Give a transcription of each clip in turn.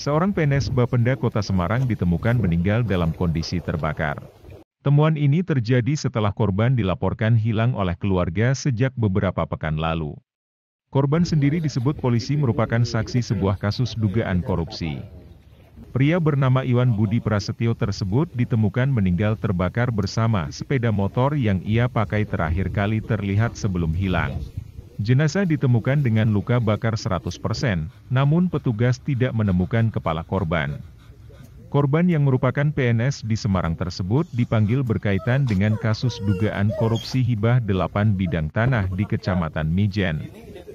Seorang PNS Bapenda Kota Semarang ditemukan meninggal dalam kondisi terbakar. Temuan ini terjadi setelah korban dilaporkan hilang oleh keluarga sejak beberapa pekan lalu. Korban sendiri disebut polisi merupakan saksi sebuah kasus dugaan korupsi. Pria bernama Iwan Budi Prasetyo tersebut ditemukan meninggal terbakar bersama sepeda motor yang ia pakai terakhir kali terlihat sebelum hilang. Jenazah ditemukan dengan luka bakar 100%, namun petugas tidak menemukan kepala korban. Korban yang merupakan PNS di Semarang tersebut dipanggil berkaitan dengan kasus dugaan korupsi hibah 8 bidang tanah di Kecamatan Mijen.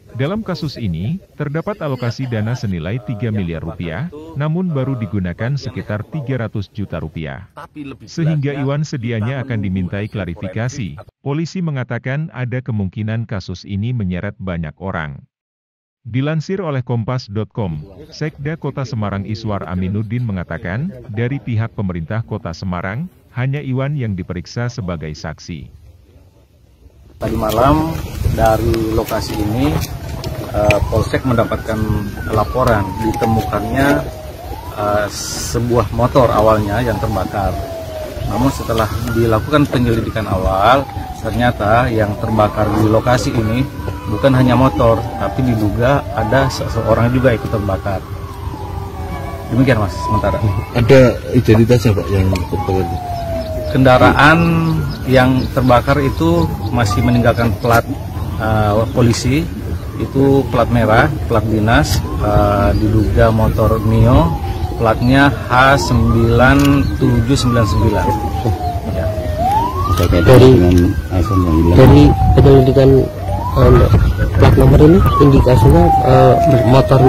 Dalam kasus ini, terdapat alokasi dana senilai 3 miliar rupiah, namun baru digunakan sekitar 300 juta rupiah. Sehingga Iwan sedianya akan dimintai klarifikasi. Polisi mengatakan ada kemungkinan kasus ini menyeret banyak orang. Dilansir oleh Kompas.com, Sekda Kota Semarang Iswar Aminuddin mengatakan, dari pihak pemerintah Kota Semarang, hanya Iwan yang diperiksa sebagai saksi. Tadi malam dari lokasi ini Polsek mendapatkan laporan ditemukannya sebuah motor awalnya yang terbakar. Namun setelah dilakukan penyelidikan awal, ternyata yang terbakar di lokasi ini bukan hanya motor, tapi diduga ada seseorang juga ikut terbakar. Demikian Mas, sementara. Ada identitasnya Pak yang terbakar? Kendaraan yang terbakar itu masih meninggalkan plat polisi, itu plat merah, plat dinas, diduga motor Mio, platnya H9799. Ya. Dari penyelidikan plat nomor ini, indikasinya motor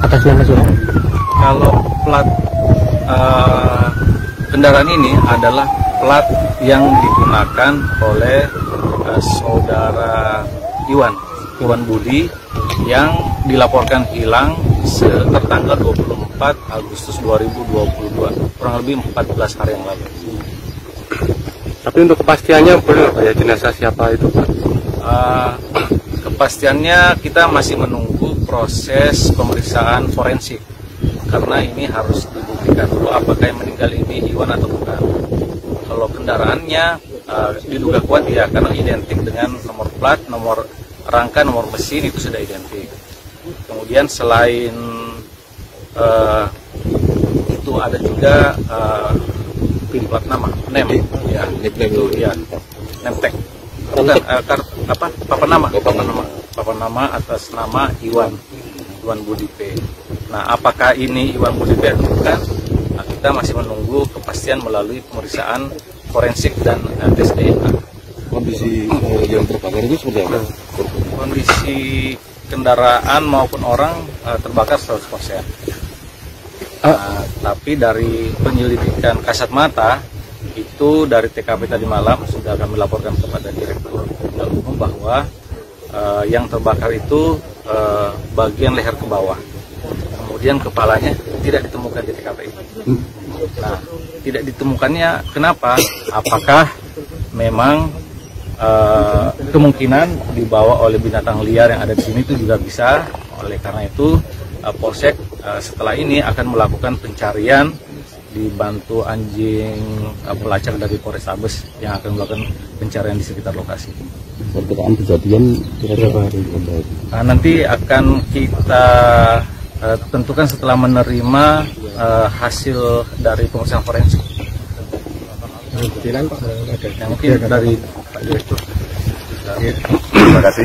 atas nama siapa? Kalau plat kendaraan ini adalah plat yang digunakan oleh saudara Iwan Budi yang dilaporkan hilang tertanggal 24 Agustus 2022, kurang lebih 14 hari yang lalu. Tapi untuk kepastiannya benar Pak ya, jenazah siapa itu Pak? Kepastiannya kita masih menunggu proses pemeriksaan forensik, karena ini harus dibuktikan dulu apakah yang meninggal ini Iwan atau bukan. Kalau kendaraannya diduga kuat ya, karena identik dengan nomor plat, nomor rangka, nomor mesin itu sudah identik. Kemudian selain itu ada juga pin plat nama, NEM, ya, itu ya, name tag. Bukan, papan nama atas nama Iwan Budi P. Nah, apakah ini Iwan Budi P atau bukan? Nah, kita masih menunggu kepastian melalui pemeriksaan forensik dan tes DNA. Kondisi yang terbakar itu seperti apa? Kondisi kendaraan maupun orang terbakar 100%. Tapi dari penyelidikan kasat mata, itu dari TKP tadi malam sudah kami laporkan kepada Direktur Kriminal Umum bahwa yang terbakar itu bagian leher ke bawah. Kemudian kepalanya tidak ditemukan di TKP ini. Nah, tidak ditemukannya kenapa? Apakah memang kemungkinan dibawa oleh binatang liar yang ada di sini itu juga bisa. Oleh karena itu Polsek setelah ini akan melakukan pencarian dibantu anjing pelacak dari Polrestabes yang akan melakukan pencarian di sekitar lokasi. Perkiraan kejadian berapa hari? Nanti akan kita tentukan setelah menerima hasil dari pemeriksaan forensik. Mungkin dari Pak Direktur. Terima kasih.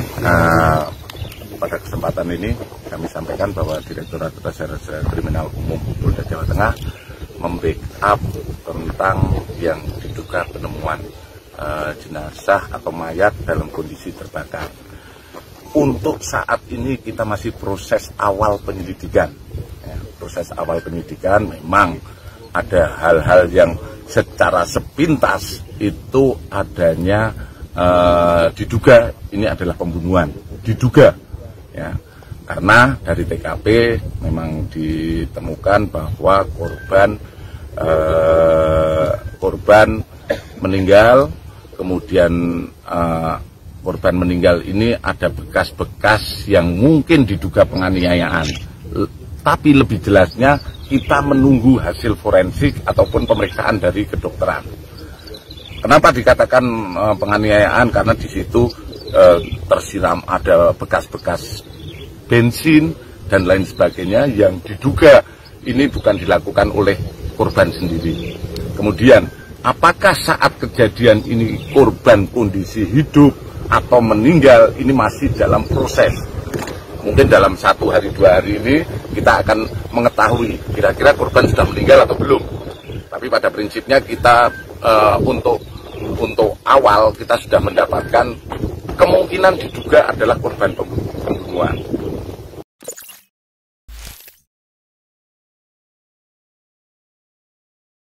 Pada kesempatan ini kami sampaikan bahwa Direktorat Reserse Kriminal Umum Polda Jawa Tengah membackup tentang yang diduga penemuan jenazah atau mayat dalam kondisi terbakar. Untuk saat ini kita masih proses awal penyelidikan. Ya, proses awal penyelidikan memang ada hal-hal yang secara sepintas itu adanya diduga ini adalah pembunuhan, diduga ya, karena dari TKP memang ditemukan bahwa korban meninggal, kemudian korban meninggal ini ada bekas-bekas yang mungkin diduga penganiayaan. Tapi lebih jelasnya kita menunggu hasil forensik ataupun pemeriksaan dari kedokteran. Kenapa dikatakan penganiayaan? Karena di situ tersiram ada bekas-bekas bensin dan lain sebagainya yang diduga ini bukan dilakukan oleh korban sendiri. Kemudian, apakah saat kejadian ini korban kondisi hidup atau meninggal, ini masih dalam proses. Mungkin dalam 1 hari 2 hari ini kita akan mengetahui kira-kira korban sudah meninggal atau belum. Tapi pada prinsipnya kita untuk awal kita sudah mendapatkan kemungkinan diduga adalah korban pembunuhan.